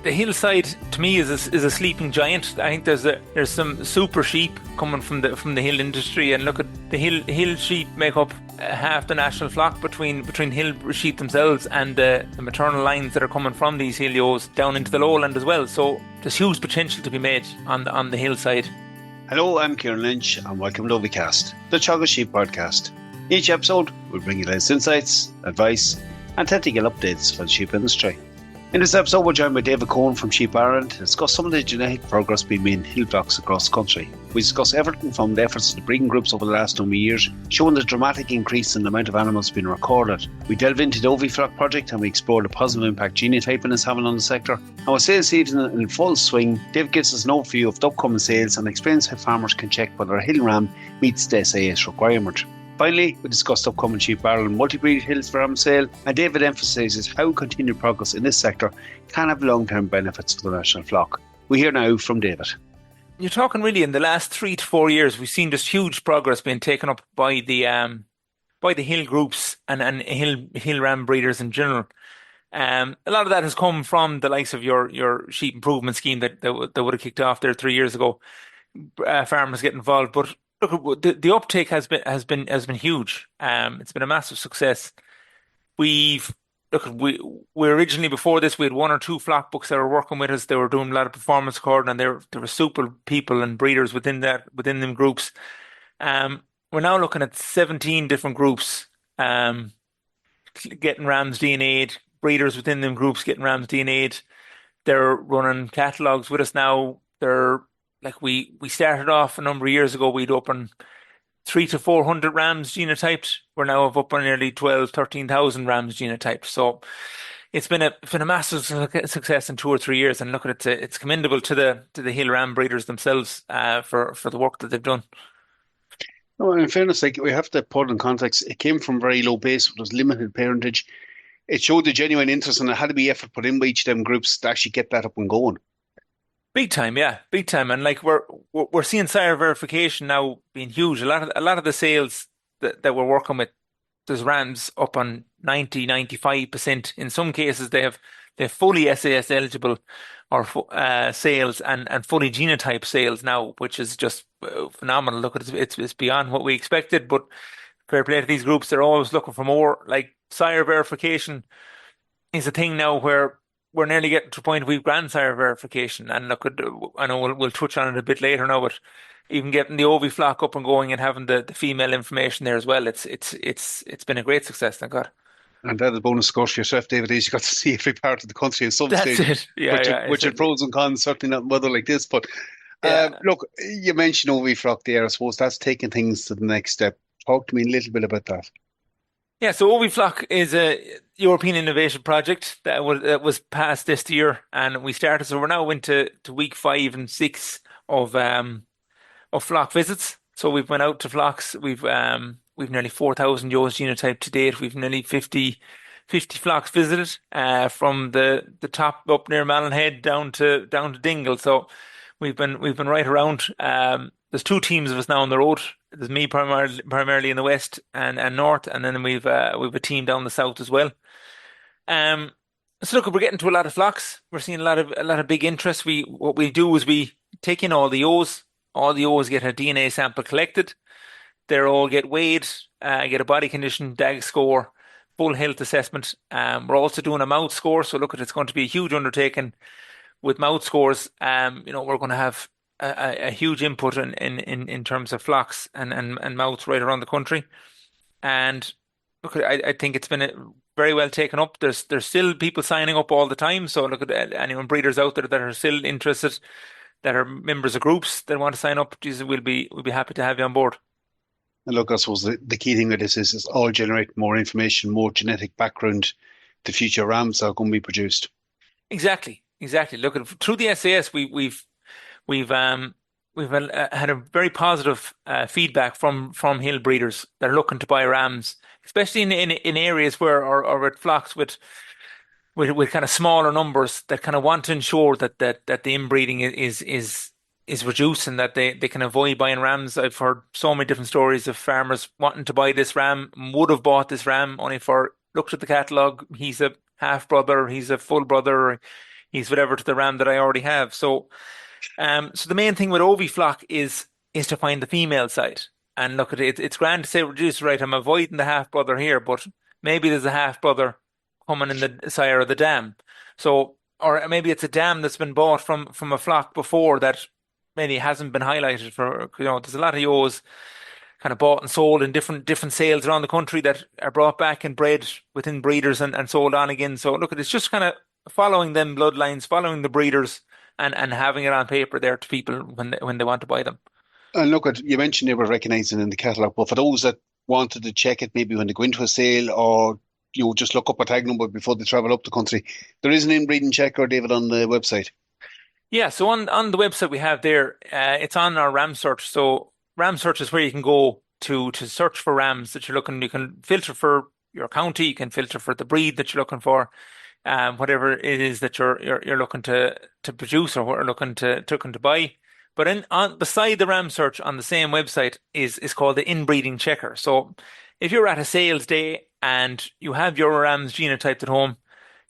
the hillside to me is a sleeping giant. I think there's some super sheep coming from the hill industry, and look at the hill sheep make up half the national flock between hill sheep themselves and the maternal lines that are coming from these hill ewes down into the lowland as well. So there's huge potential to be made on the hillside. Hello, I'm Kieran Lynch and welcome to OviCast, the Teagasc Sheep podcast. Each episode will bring you latest insights, advice and technical updates for the sheep industry. In this episode, we're joined by David Coen from Sheep Ireland to discuss some of the genetic progress being made in hill flocks across the country. We discuss everything from the efforts of the breeding groups over the last number of years, showing the dramatic increase in the amount of animals being recorded. We delve into the OviFlock project and we explore the positive impact genotyping is having on the sector. And with sales season in full swing, David gives us an overview of the upcoming sales and explains how farmers can check whether a hill ram meets the SAS requirement. Finally, we discussed upcoming Sheep Ireland Multibreed Hills ram sale, and David emphasises how continued progress in this sector can have long-term benefits for the national flock. We hear now from David. You're talking really in the last 3 to 4 years, we've seen this huge progress being taken up by the hill groups and hill ram breeders in general. A lot of that has come from the likes of your sheep improvement scheme that would have kicked off there 3 years ago. Farmers get involved, but look, the uptake has been huge. It's been a massive success. We originally, before this, we had 1 or 2 flock books that were working with us. They were doing a lot of performance recording, and there were super people and breeders within them groups. We're now looking at 17 different groups getting rams DNA'd, breeders within them groups getting rams DNA'd. They're running catalogues with us now. We started off a number of years ago, we'd open 300 to 400 rams genotyped. We're now up on nearly 13,000 rams genotyped. So it's been a massive success in 2 or 3 years. And look at it, it's commendable to the hill ram breeders themselves for the work that they've done. No, in fairness, we have to put in context, it came from very low base, with limited parentage. It showed the genuine interest, and there had to be effort put in by each of them groups to actually get that up and going. Big time, yeah, big time, and we're seeing sire verification now being huge. A lot of the sales that we're working with, there's rams up on 90-95%. In some cases, they're fully SAS eligible or sales and fully genotype sales now, which is just phenomenal. Look, it's beyond what we expected, but fair play to these groups. They're always looking for more. Like sire verification is a thing now where we're nearly getting to a point we've grandsire verification, and look, I know we'll touch on it a bit later now, but even getting the OviFlock up and going and having the female information there as well, it's been a great success, thank God. And that is a bonus score for yourself, David, is you got to see every part of the country in some That's stage. It. Yeah, which are pros and cons, certainly not in weather like this. But look, you mentioned OviFlock there. I suppose that's taking things to the next step. Talk to me a little bit about that. Yeah, so OviFlock is a European innovation project that was passed this year, and we started. So we're now into week 5 and 6 of flock visits. So we've went out to flocks. We've nearly 4,000 ewes genotyped to date. We've nearly 50 flocks visited from the top up near Mallinhead down to Dingle. So we've been right around. There's 2 teams of us now on the road. There's me primarily in the west and north, and then we've a team down the south as well. So look, we're getting to a lot of flocks. We're seeing a lot of big interest. What we do is we take in all the ewes. All the ewes get a DNA sample collected. They all get weighed, get a body condition, Teagasc score, full health assessment. We're also doing a mouth score. So look, it's going to be a huge undertaking with mouth scores. We're going to have a huge input in terms of flocks and mouths right around the country. And look, I think it's been very well taken up. There's still people signing up all the time. So look at anyone breeders out there that are still interested, that are members of groups that want to sign up. Jesus, we'll be happy to have you on board. And look, I suppose the key thing with this is all generate more information, more genetic background to future rams that are going to be produced. Exactly. Look, through the SAS, we've had a very positive feedback from hill breeders that are looking to buy rams, especially in areas where or with flocks with kind of smaller numbers that kind of want to ensure that the inbreeding is reduced and that they can avoid buying rams. I've heard so many different stories of farmers wanting to buy this ram, would have bought this ram only for looked at the catalogue. He's a half brother, he's a full brother, he's whatever to the ram that I already have. So the main thing with OviFlock is to find the female side. And look at it, it's grand to say, reduce, right, I'm avoiding the half brother here, but maybe there's a half brother coming in the sire of the dam. So, or maybe it's a dam that's been bought from a flock before that maybe hasn't been highlighted for, there's a lot of ewes kind of bought and sold in different sales around the country that are brought back and bred within breeders and sold on again. So look, it's just kind of following them bloodlines, following the breeders, and having it on paper there to people when they want to buy them. And look at, you mentioned they were recognising in the catalogue, but for those that wanted to check it maybe when they go into a sale or just look up a tag number before they travel up the country, there is an inbreeding checker, David, on the website. Yeah, so on the website we have there, it's on our RAM search. So RAM search is where you can go to search for rams that you're looking. You can filter for your county, you can filter for the breed that you're looking for, whatever it is that you're looking to produce or what you're looking to buy. But on beside the RAM search on the same website is called the inbreeding checker. So if you're at a sales day and you have your rams genotyped at home,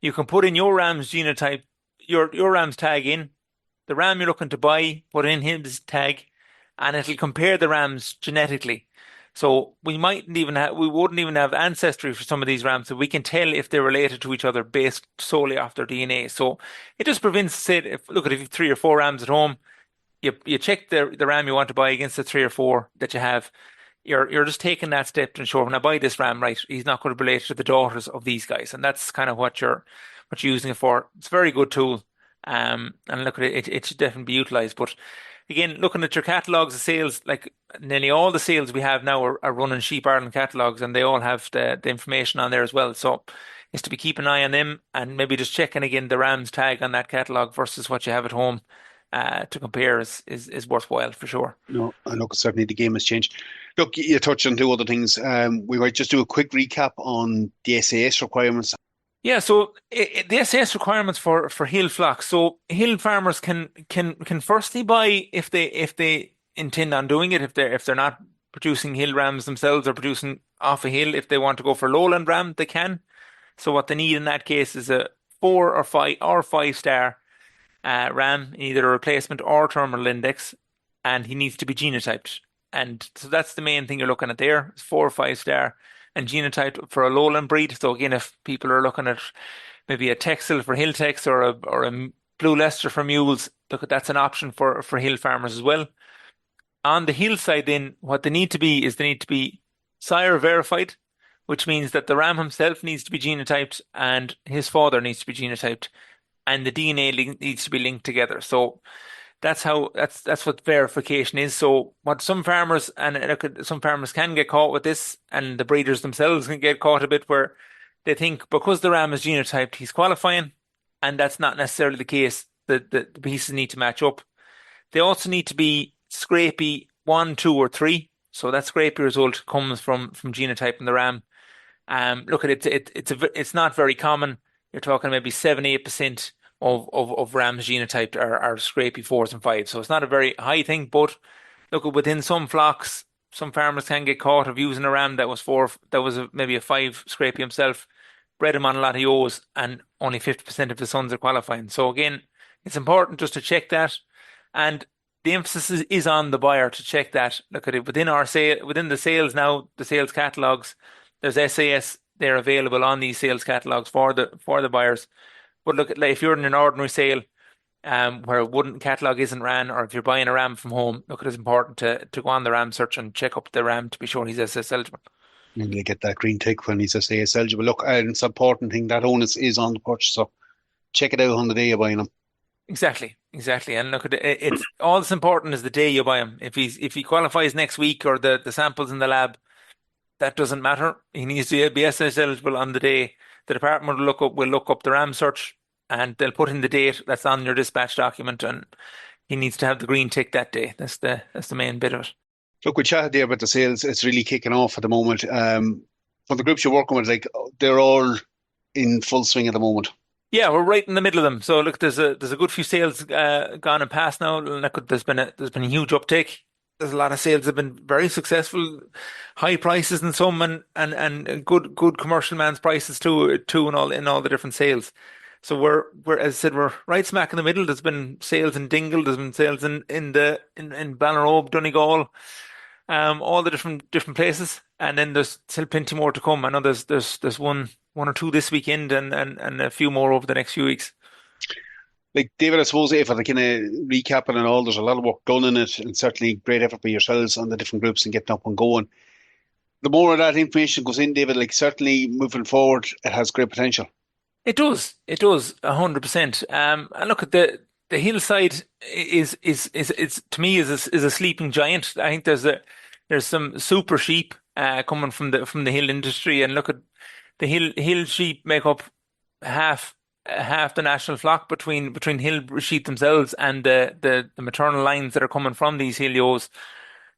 you can put in your rams genotype, your rams tag in the ram you're looking to buy, put in his tag, and it'll compare the rams genetically. So we wouldn't even have ancestry for some of these rams, so we can tell if they're related to each other based solely off their DNA. So it just prevents, say, if you have 3 or 4 rams at home, you check the ram you want to buy against the 3 or 4 that you have. You're just taking that step to ensure when I buy this ram, right, he's not going to be related to the daughters of these guys, and that's kind of what you're using it for. It's a very good tool. And look at it, it should definitely be utilized. But again, looking at your catalogs of sales, like nearly all the sales we have now are running Sheep Ireland catalogs, and they all have the information on there as well. So it's to be keeping an eye on them and maybe just checking again the Rams tag on that catalog versus what you have at home to compare is worthwhile for sure. No, and look, certainly the game has changed. Look, you touched on 2 other things. We might just do a quick recap on the SAS requirements. Yeah, so the SAS requirements for hill flocks. So hill farmers can firstly buy if they intend on doing it, if they're not producing hill rams themselves or producing off a hill. If they want to go for lowland ram, they can. So what they need in that case is a 4 or 5 star ram, either a replacement or terminal index, and he needs to be genotyped. And so that's the main thing you're looking at there, 4 or 5 star and genotyped for a lowland breed. So again, if people are looking at maybe a Texel for hill Tex or a Blue Leicester for mules, look at that's an option for hill farmers as well. On the hillside, then what they need to be sire verified, which means that the ram himself needs to be genotyped and his father needs to be genotyped, and the DNA needs to be linked together. So that's what verification is. So what some farmers can get caught with this, and the breeders themselves can get caught a bit where they think because the ram is genotyped, he's qualifying, and that's not necessarily the case. The pieces need to match up. They also need to be scrapey 1, 2, or 3. So that scrapey result comes from genotyping the ram. Look at it. It's not very common. You're talking maybe 7-8% of rams genotyped are scrapey 4s and 5s. So it's not a very high thing, but look, within some flocks, some farmers can get caught of using a ram that was maybe a 5 scrapey himself, bred him on a lot of ewes, and only 50% of the sons are qualifying. So again, it's important just to check that, and the emphasis is on the buyer to check that. Look at it within the sales now, the sales catalogs. There's SAS. They're available on these sales catalogs for the buyers. But look, like, if you're in an ordinary sale where a wooden catalogue isn't ran, or if you're buying a ram from home, look, it's important to go on the ram search and check up the ram to be sure he's SS eligible. And you get that green tick when he's SAS eligible. Look, and it's an important thing that onus is on the purchase. So check it out on the day you're buying them. Exactly. And look, it's all that's important is the day you buy him. If he qualifies next week or the samples in the lab, that doesn't matter. He needs to be SS eligible on the day. The department will look up the RAM search, and they'll put in the date that's on your dispatch document, and he needs to have the green tick that day. That's the main bit of it. Look, we chatted there about the sales. It's really kicking off at the moment. For the groups you're working with, like, they're all in full swing at the moment. Yeah, we're right in the middle of them. So look, there's a good few sales gone and past now. There's been a huge uptake. There's a lot of sales that have been very successful, high prices in some, and good commercial man's prices too in all the different sales. So we're as I said, we're right smack in the middle. There's been sales in Dingle, there's been sales in Ballinrobe, Donegal, all the different places, and then there's still plenty more to come. I know there's one or two this weekend, and a few more over the next few weeks. Like David, I suppose if I kind of recapping and all, there's a lot of work done in it, and certainly great effort by yourselves on the different groups and getting up and going. The more of that information goes in, David, like certainly moving forward, it has great potential. It does, 100%. And look at the hillside is to me is a sleeping giant. I think there's some super sheep coming from the hill industry, and look at the hill sheep make up half the national flock between hill sheep themselves and the maternal lines that are coming from these hill ewes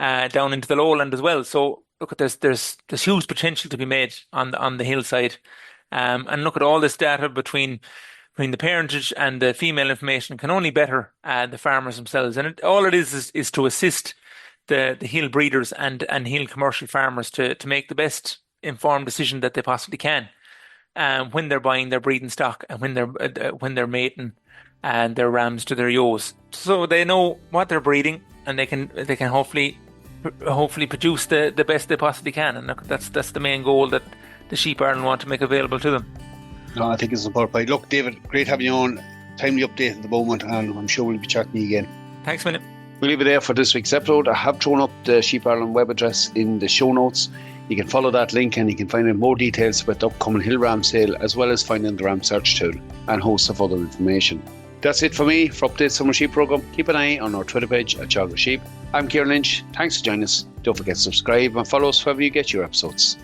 down into the lowland as well. So look at there's huge potential to be made on the hillside. And look at all this data between the parentage and the female information can only better the farmers themselves. And all it is to assist the hill breeders and hill commercial farmers to make the best informed decision that they possibly can when they're buying their breeding stock and when they're mating and their rams to their ewes, so they know what they're breeding and they can hopefully produce the best they possibly can. And look, that's the main goal that the Sheep Ireland want to make available to them. No, I think it's important. Look, David, great having you on. Timely update at the moment, and I'm sure we'll be chatting to you again. Thanks, Minute. We'll leave it there for this week's episode. I have thrown up the Sheep Ireland web address in the show notes. You can follow that link and you can find out more details about the upcoming Hill Ram sale, as well as finding the Ram search tool and hosts of other information. That's it for me for Update Summer Sheep Programme. Keep an eye on our Twitter page at Teagasc Sheep. I'm Kieran Lynch. Thanks for joining us. Don't forget to subscribe and follow us wherever you get your episodes.